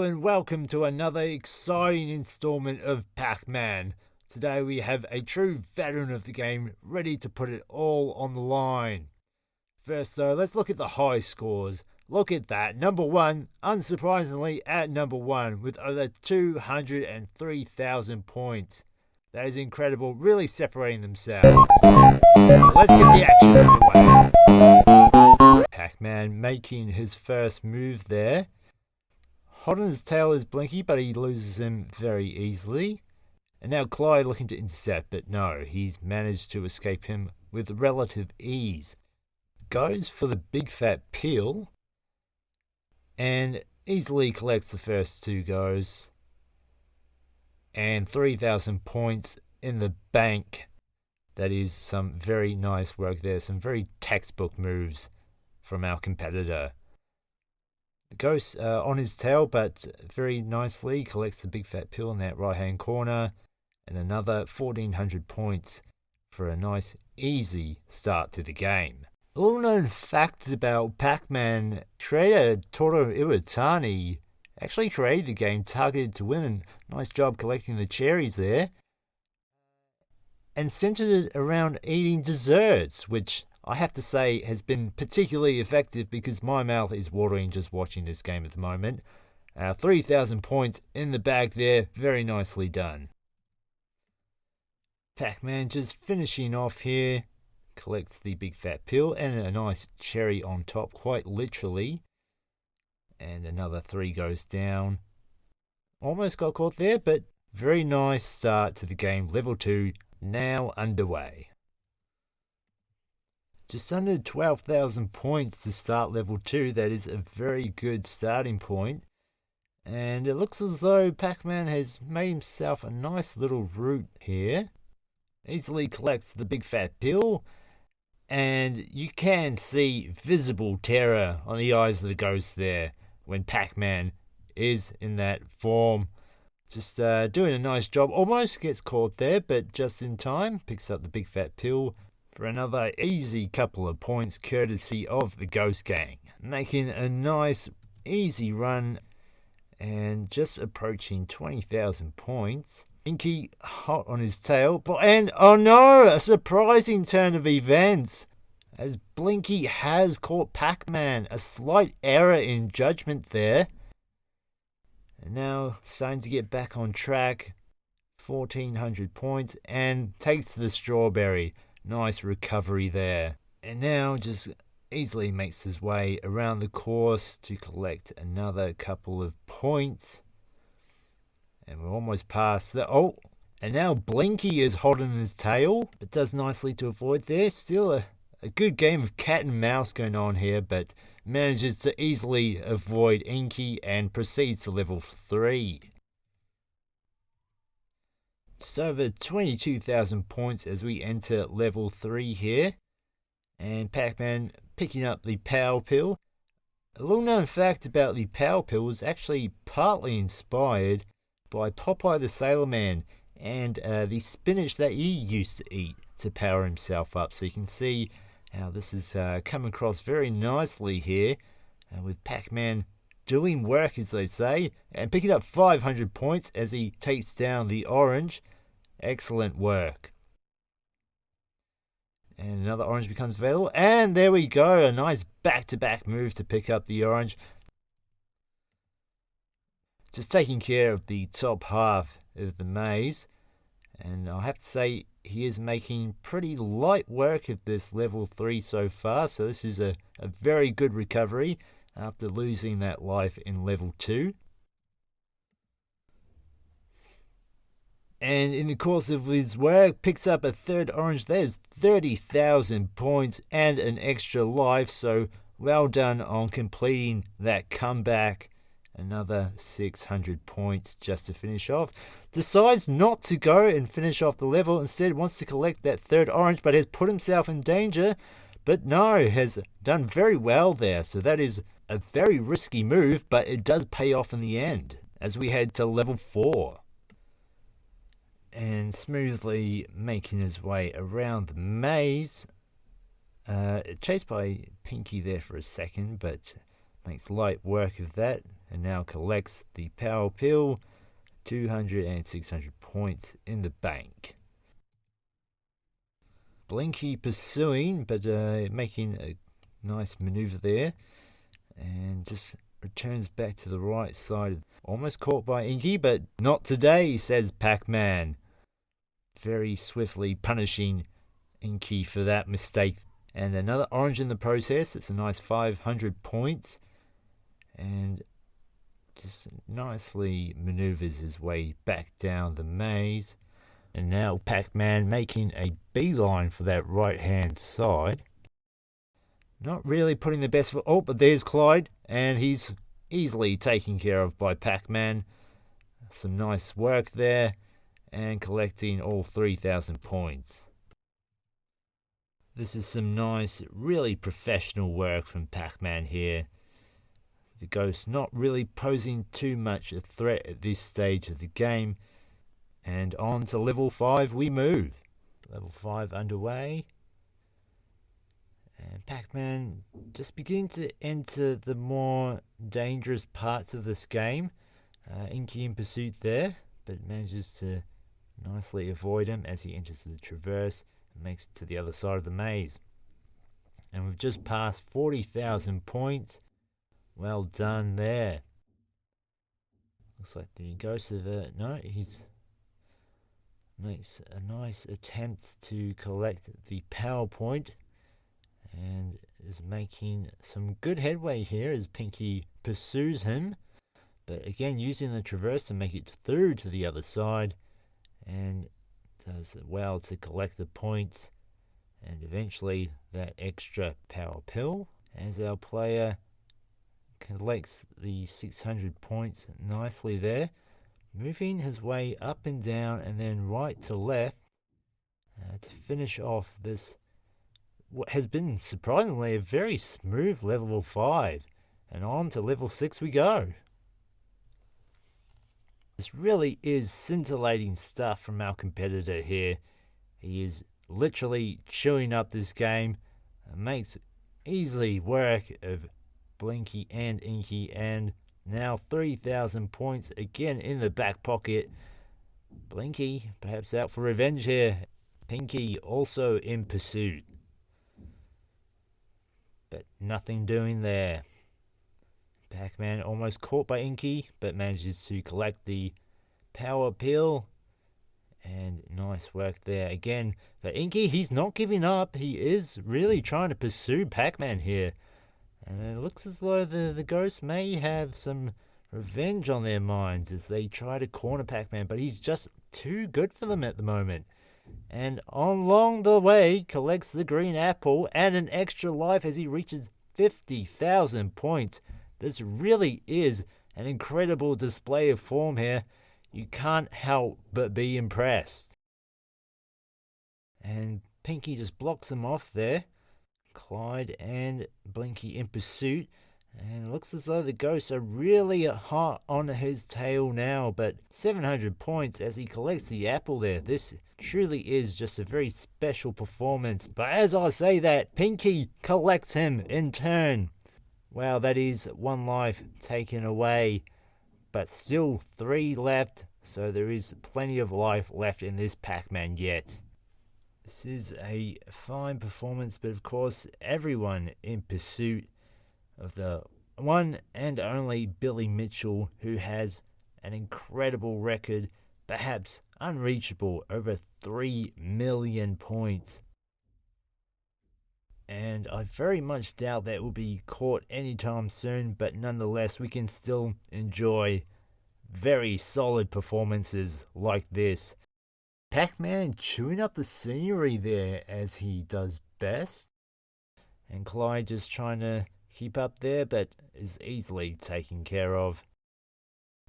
and welcome to another exciting installment of Pac-Man. Today we have a true veteran of the game ready to put it all on the line. First though, let's look at the high scores. Look at that, number one, unsurprisingly at number one with over 203,000 points. That is incredible, really separating themselves. Let's get the action underway. Pac-Man making his first move there. Hot on his tail is Blinky, but he loses him very easily. And now Clyde looking to intercept, but no, he's managed to escape him with relative ease. Goes for the big fat peel and easily collects the first two goes. And 3,000 points in the bank. That is some very nice work there, some very textbook moves from our competitor. The ghost on his tail, but very nicely collects the big fat pill in that right hand corner, and another 1,400 points for a nice easy start to the game. A little known fact about Pac-Man, creator Toru Iwatani actually created the game targeted to women. Nice job collecting the cherries there. And centered it around eating desserts, which I have to say has been particularly effective because my mouth is watering just watching this game at the moment. 3,000 points in the bag there, very nicely done. Pac-Man just finishing off here, collects the big fat pill and a nice cherry on top, quite literally. And another 3 goes down. Almost got caught there, but very nice start to the game. Level 2 now underway. Just under 12,000 points to start level 2. That is a very good starting point. And it looks as though Pac-Man has made himself a nice little route here. Easily collects the big fat pill. And you can see visible terror on the eyes of the ghost there when Pac-Man is in that form. Just doing a nice job. Almost gets caught there, but just in time. Picks up the big fat pill for another easy couple of points courtesy of the Ghost Gang. Making a nice easy run and just approaching 20,000 points. Inky hot on his tail. And oh no, a surprising turn of events as Blinky has caught Pac-Man. A slight error in judgment there. And now starting to get back on track. 1,400 points and takes the strawberry. Nice recovery there. And now just easily makes his way around the course to collect another couple of points. And we're almost past that. Oh, and now Blinky is hot on his tail, but does nicely to avoid there. Still a good game of cat and mouse going on here, but manages to easily avoid Inky and proceeds to level 3. Just over 22,000 points as we enter level 3 here. And Pac-Man picking up the Power Pill. A little known fact about the Power Pill was actually partly inspired by Popeye the Sailor Man and the spinach that he used to eat to power himself up. So you can see how this is come across very nicely here with Pac-Man doing work, as they say, and picking up 500 points as he takes down the orange. Excellent work. And another orange becomes available. And there we go. A nice back-to-back move to pick up the orange. Just taking care of the top half of the maze. And I have to say, he is making pretty light work of this level 3 so far. So this is a very good recovery after losing that life in level 2. And in the course of his work, picks up a third orange. There's 30,000 points and an extra life. So well done on completing that comeback. Another 600 points just to finish off. Decides not to go and finish off the level. Instead wants to collect that third orange, but has put himself in danger. But no, has done very well there. So that is a very risky move, but it does pay off in the end as we head to level 4. And smoothly making his way around the maze. Chased by Pinky there for a second, but makes light work of that. and now collects the power pill. 200 and 600 points in the bank. Blinky pursuing, but making a nice maneuver there, and just returns back to the right side. Almost caught by Inky, but not today, says PacMan. Very swiftly punishing Inky for that mistake. And another orange in the process. It's a nice 500 points. And just nicely maneuvers his way back down the maze. And now PacMan making a beeline for that right-hand side. Not really putting the best foot. Oh, but there's Clyde, and he's easily taken care of by PacMan. Some nice work there, and collecting all 3,000 points. This is some nice, really professional work from PacMan here. The ghost not really posing too much a threat at this stage of the game. And on to level 5 we move. Level 5 underway. And PacMan just beginning to enter the more dangerous parts of this game. Inky in pursuit there, but manages to nicely avoid him as he enters the traverse and makes it to the other side of the maze. And we've just passed 40,000 points. Well done there. Looks like the ghost of no, he's makes a nice attempt to collect the power point and is making some good headway here as Pinky pursues him, but again using the traverse to make it through to the other side, and does well to collect the points and eventually that extra power pill as our player collects the 600 points nicely there, moving his way up and down and then right to left to finish off this what has been surprisingly a very smooth level 5, and on to level 6 we go. This really is scintillating stuff from our competitor here. He is literally chewing up this game, makes easily work of Blinky and Inky, and now 3,000 points again in the back pocket. Blinky perhaps out for revenge here. Pinky also in pursuit, but nothing doing there. PacMan almost caught by Inky, but manages to collect the power pill, and nice work there again. But Inky, he's not giving up. He is really trying to pursue PacMan here. And it looks as though the ghosts may have some revenge on their minds as they try to corner PacMan, but he's just too good for them at the moment. And along the way, collects the green apple and an extra life as he reaches 50,000 points. This really is an incredible display of form here. You can't help but be impressed. And Pinky just blocks him off there. Clyde and Blinky in pursuit, and it looks as though the ghosts are really hot on his tail now, but 700 points as he collects the apple there. This truly is just a very special performance, but as I say that, Pinky collects him in turn. Wow, that is one life taken away, but still 3 left, so there is plenty of life left in this PacMan yet. This is a fine performance, but of course everyone in pursuit of the one and only Billy Mitchell, who has an incredible record, perhaps unreachable, over 3 million points. And I very much doubt that will be caught anytime soon, but nonetheless we can still enjoy very solid performances like this. PacMan chewing up the scenery there as he does best. And Clyde just trying to keep up there, but is easily taken care of.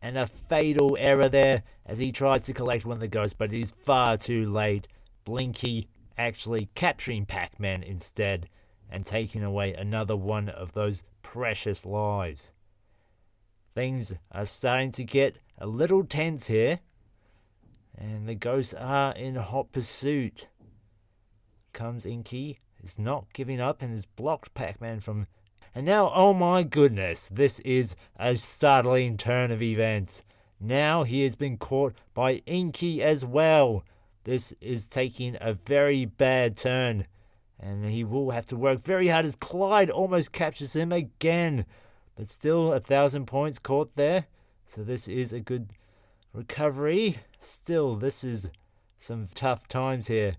And a fatal error there as he tries to collect one of the ghosts, but it is far too late. Blinky actually capturing PacMan instead and taking away another one of those precious lives. Things are starting to get a little tense here, and the ghosts are in hot pursuit. Comes Inky, is not giving up and has blocked PacMan from, And now, oh my goodness, this is a startling turn of events. Now he has been caught by Inky as well. This is taking a very bad turn, and he will have to work very hard as Clyde almost captures him again. But still 1,000 points caught there, so this is a good recovery. Still, this is some tough times here.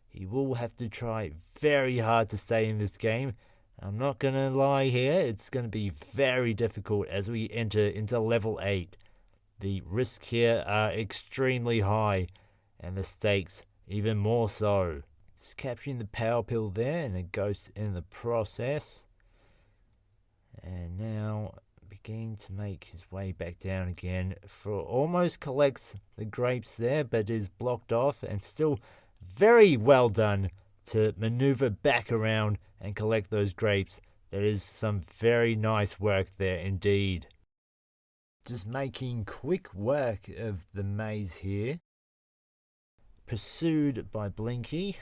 He will have to try very hard to stay in this game. I'm not going to lie here, it's going to be very difficult as we enter into level 8. The risks here are extremely high, and the stakes even more so. Just capturing the power pill there, and a ghost in the process. And now beginning to make his way back down again. For almost collects the grapes there, but is blocked off, and still very well done to maneuver back around and collect those grapes. There is some very nice work there indeed. Just making quick work of the maze here. Pursued by Blinky.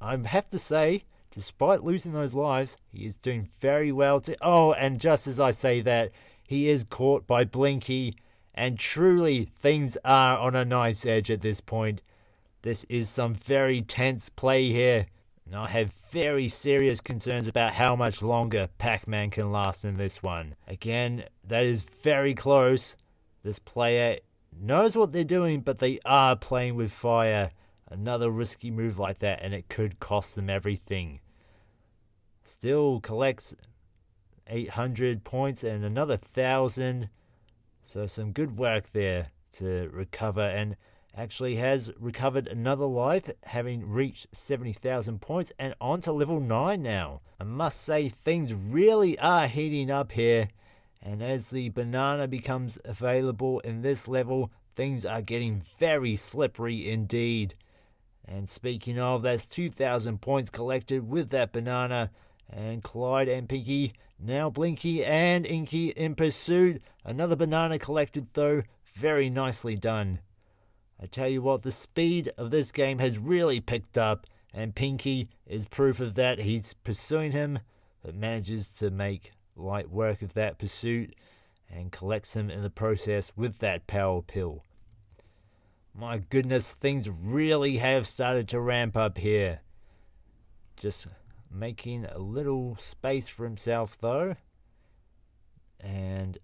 I have to say, despite losing those lives, he is doing very well to... Oh, and just as I say that, he is caught by Blinky, and truly things are on a knife's edge at this point. This is some very tense play here, and I have very serious concerns about how much longer PacMan can last in this one. Again, that is very close. This player knows what they're doing, but they are playing with fire. Another risky move like that, and it could cost them everything. Still collects 800 points and another 1,000. So some good work there to recover, and actually has recovered another life, having reached 70,000 points and on to level 9 now. I must say things really are heating up here, and as the banana becomes available in this level, things are getting very slippery indeed. And speaking of, that's 2,000 points collected with that banana, and Clyde and Pinky, now Blinky and Inky in pursuit. Another banana collected though, very nicely done. I tell you what, the speed of this game has really picked up, and Pinky is proof of that. He's pursuing him, but manages to make light work of that pursuit, and collects him in the process with that power pill. My goodness, things really have started to ramp up here. Just making a little space for himself though, and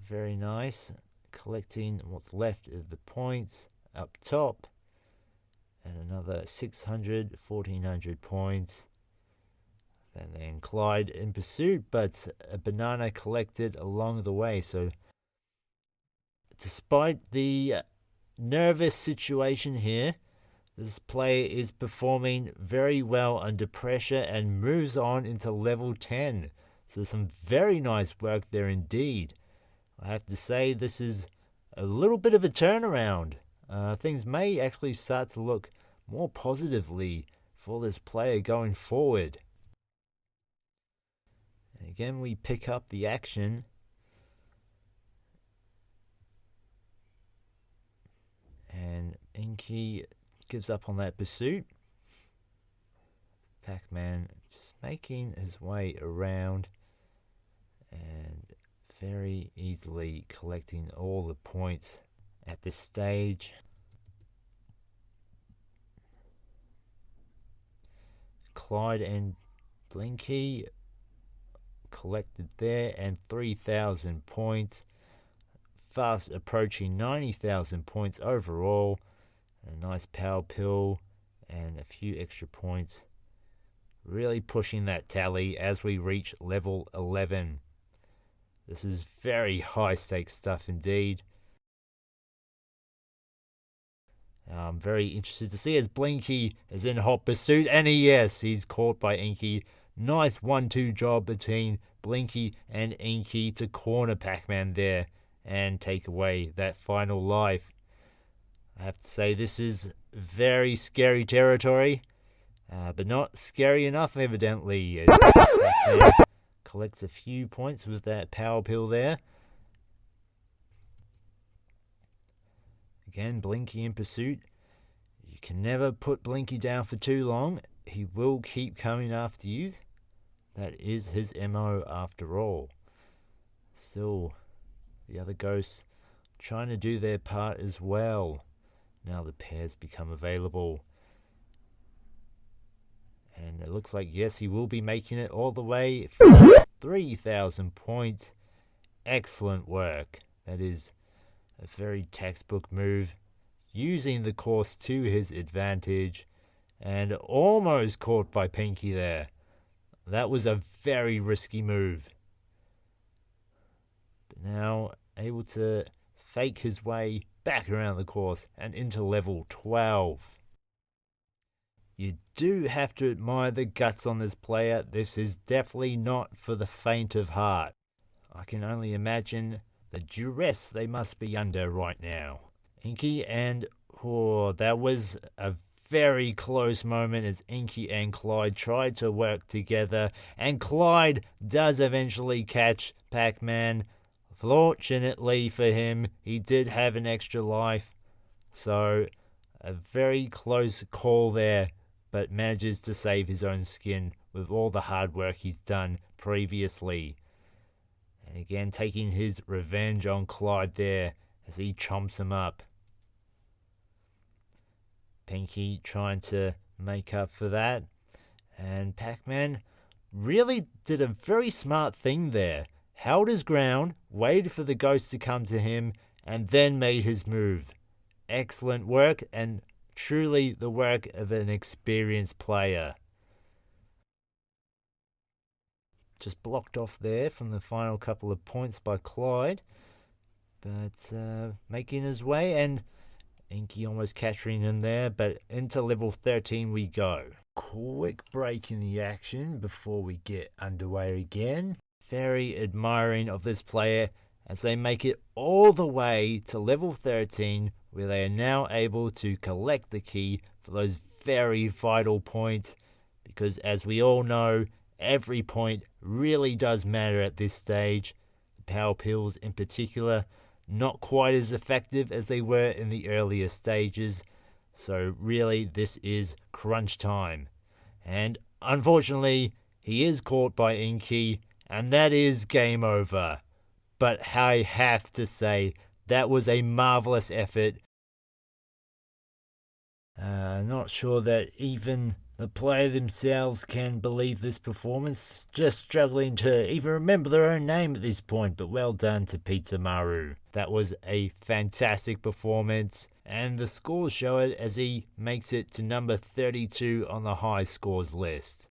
very nice, collecting what's left of the points up top, and another 600, 1,400 points, and then Clyde in pursuit, but a banana collected along the way. So despite the nervous situation here, this player is performing very well under pressure and moves on into level 10. So some very nice work there indeed. I have to say this is a little bit of a turnaround. Things may actually start to look more positively for this player going forward. And again, we pick up the action. And Inky gives up on that pursuit. PacMan just making his way around and very easily collecting all the points at this stage. Clyde and Blinky collected there, and 3,000 points, fast approaching 90,000 points overall. A nice power pill and a few extra points, really pushing that tally as we reach level 11. This is very high stakes stuff indeed. I'm very interested to see as Blinky is in hot pursuit, and he's caught by Inky. Nice 1-2 job between Blinky and Inky to corner PacMan there and take away that final life. I have to say this is very scary territory, but not scary enough evidently. As PacMan collects a few points with that power pill there. Again, Blinky in pursuit. You can never put Blinky down for too long. He will keep coming after you. That is his MO after all. Still, the other ghosts trying to do their part as well. Now the pairs become available. And it looks like, yes, he will be making it all the way for 3,000 points. Excellent work. That is a very textbook move, using the course to his advantage, and almost caught by Pinky there. That was a very risky move. But now able to fake his way back around the course and into level 12. You do have to admire the guts on this player. This is definitely not for the faint of heart. I can only imagine the duress they must be under right now. Inky and... that was a very close moment as Inky and Clyde tried to work together, and Clyde does eventually catch PacMan. Fortunately for him, he did have an extra life, so a very close call there, but manages to save his own skin with all the hard work he's done previously. And again, taking his revenge on Clyde there as he chomps him up. Pinky trying to make up for that. And PacMan really did a very smart thing there. Held his ground, waited for the ghost to come to him, and then made his move. Excellent work, and truly the work of an experienced player. Just blocked off there from the final couple of points by Clyde. But making his way, and Inky almost capturing him there, but into level 13 we go. Quick break in the action before we get underway again. Very admiring of this player as they make it all the way to level 13, where they are now able to collect the key for those very vital points, because as we all know, every point really does matter at this stage. The power pills in particular, not quite as effective as they were in the earlier stages, so really this is crunch time. And unfortunately, he is caught by Inky, and that is game over. But I have to say, that was a marvelous effort. Not sure that even the player themselves can believe this performance. Just struggling to even remember their own name at this point, but well done to Pizza Maru. That was a fantastic performance, and the scores show it as he makes it to number 32 on the high scores list.